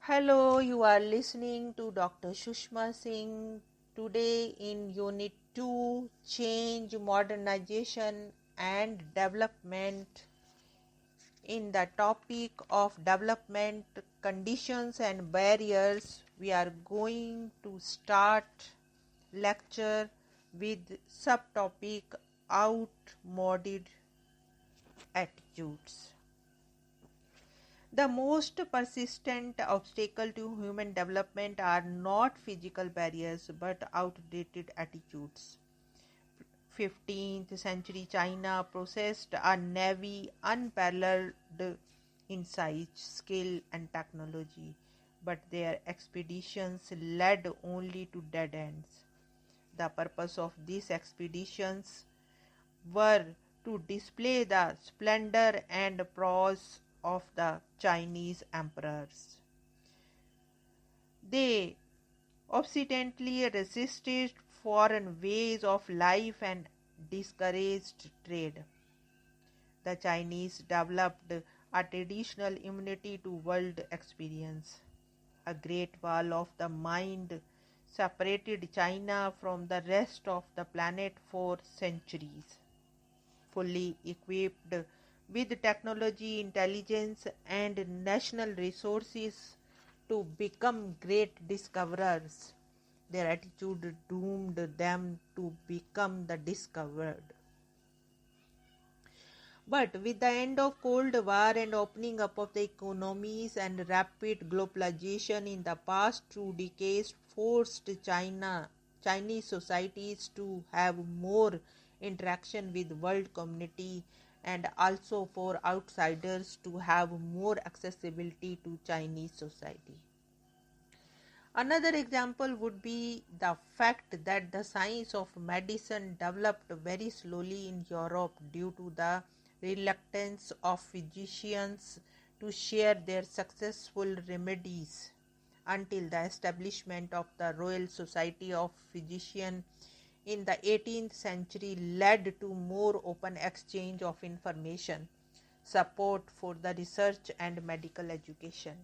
Hello, you are listening to Dr. Sushma Singh. Today in Unit 2, Change, Modernization and Development. In the topic of development conditions and barriers, we are going to start lecture with subtopic outmoded attitudes. The most persistent obstacle to human development are not physical barriers but outdated attitudes. 15th century China possessed a navy unparalleled in size, skill, and technology, but their expeditions led only to dead ends. The purpose of these expeditions were to display the splendor and prowess of the Chinese emperors. They obstinately resisted foreign ways of life and discouraged trade. The Chinese developed a traditional immunity to world experience. A great wall of the mind separated China from the rest of the planet for centuries. Fully equipped with technology, intelligence, and national resources to become great discoverers, their attitude doomed them to become the discovered. But with the end of Cold War and opening up of the economies and rapid globalization in the past 2 decades forced Chinese societies to have more interaction with world community and also for outsiders to have more accessibility to Chinese society. Another example would be the fact that the science of medicine developed very slowly in Europe due to the reluctance of physicians to share their successful remedies until the establishment of the Royal Society of Physicians in the 18th century led to more open exchange of information, support for the research and medical education.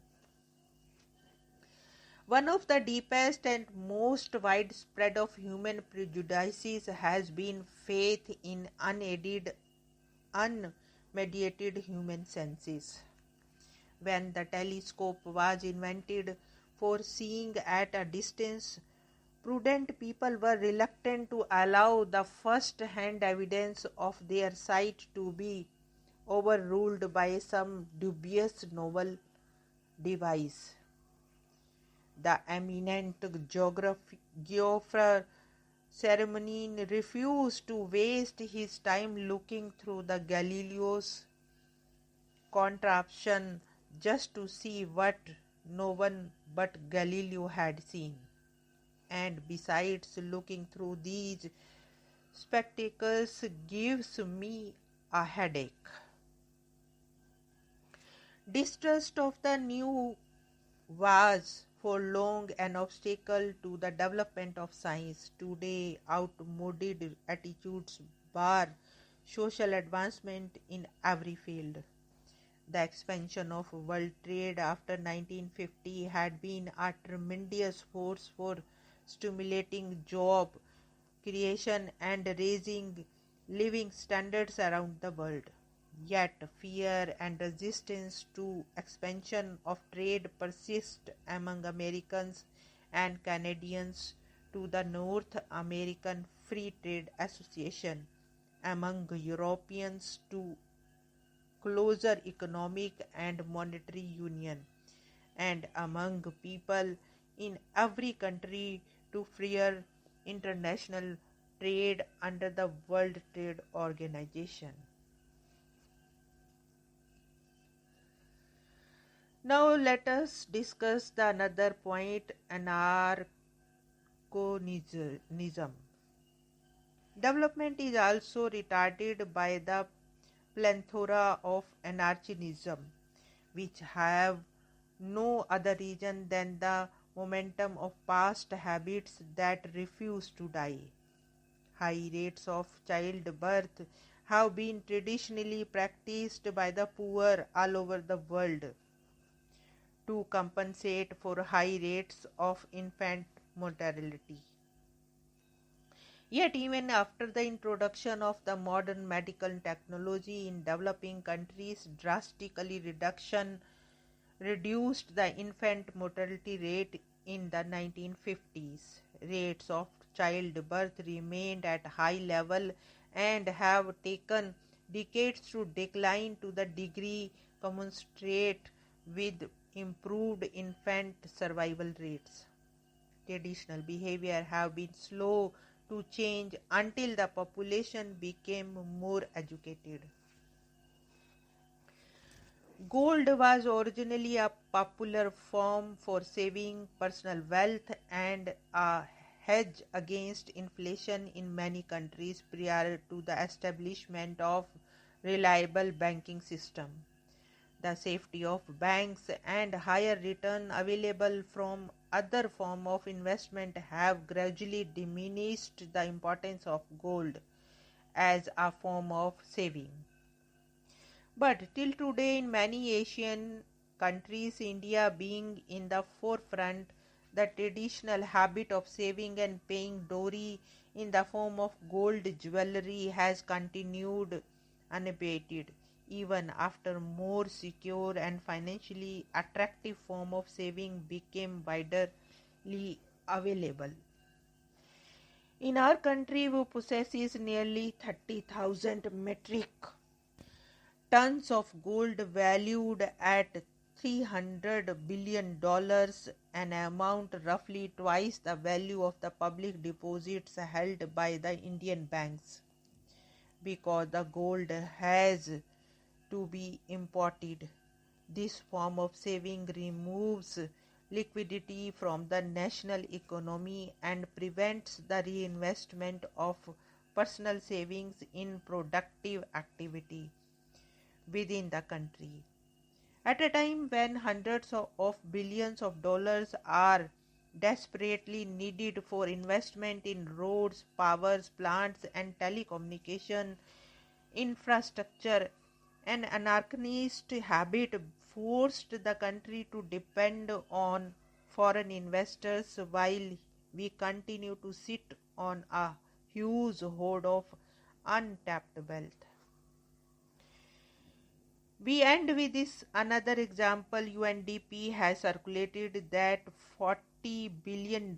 One of the deepest and most widespread of human prejudices has been faith in unaided, unmediated human senses. When the telescope was invented for seeing at a distance, prudent people were reluctant to allow the first-hand evidence of their sight to be overruled by some dubious novel device. The eminent geographer Ceremonian refused to waste his time looking through the Galileo's contraption just to see what no one but Galileo had seen. And besides, looking through these spectacles gives me a headache. Distrust of the new was for long an obstacle to the development of science. Today, outmoded attitudes bar social advancement in every field. The expansion of world trade after 1950 had been a tremendous force for stimulating job creation and raising living standards around the world. Yet fear and resistance to expansion of trade persist among Americans and Canadians to the North American Free Trade Association, among Europeans to closer economic and monetary union, and among people in every country to freer international trade under the World Trade Organization. Now let us discuss the another point, anarchonism. Development is also retarded by the plethora of anarchism, which have no other reason than the momentum of past habits that refuse to die. High rates of childbirth have been traditionally practiced by the poor all over the world. to compensate for high rates of infant mortality. Yet, even after the introduction of the modern medical technology in developing countries, drastically reduced the infant mortality rate in the 1950s. Rates of childbirth remained at high level and have taken decades to decline to the degree commensurate with improved infant survival rates. Traditional behavior have been slow to change until the population became more educated. Gold was originally a popular form for saving personal wealth and a hedge against inflation in many countries prior to the establishment of reliable banking system. The safety of banks and higher return available from other form of investment have gradually diminished the importance of gold as a form of saving. But till today, in many Asian countries, India being in the forefront, the traditional habit of saving and paying dowry in the form of gold jewelry has continued unabated, even after more secure and financially attractive form of saving became widely available. In our country, who possesses nearly 30,000 metric tons of gold valued at $300 billion, an amount roughly twice the value of the public deposits held by the Indian banks. Because the gold has to be imported, this form of saving removes liquidity from the national economy and prevents the reinvestment of personal savings in productive activity within the country. At a time when hundreds of billions of dollars are desperately needed for investment in roads, power plants, and telecommunication infrastructure, an anarchist habit forced the country to depend on foreign investors while we continue to sit on a huge hoard of untapped wealth. We end with this another example. UNDP has circulated that $40 billion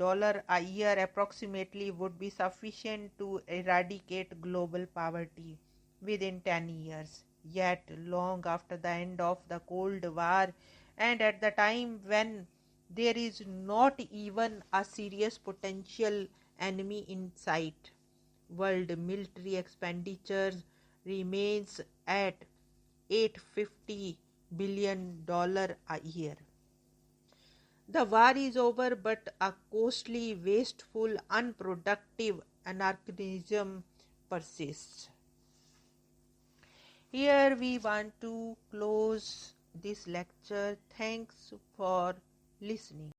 a year approximately would be sufficient to eradicate global poverty within 10 years. Yet, long after the end of the Cold War, and at the time when there is not even a serious potential enemy in sight, world military expenditures remains at $850 billion a year. The war is over, but a costly, wasteful, unproductive anarchism persists. Here we want to close this lecture. Thanks for listening.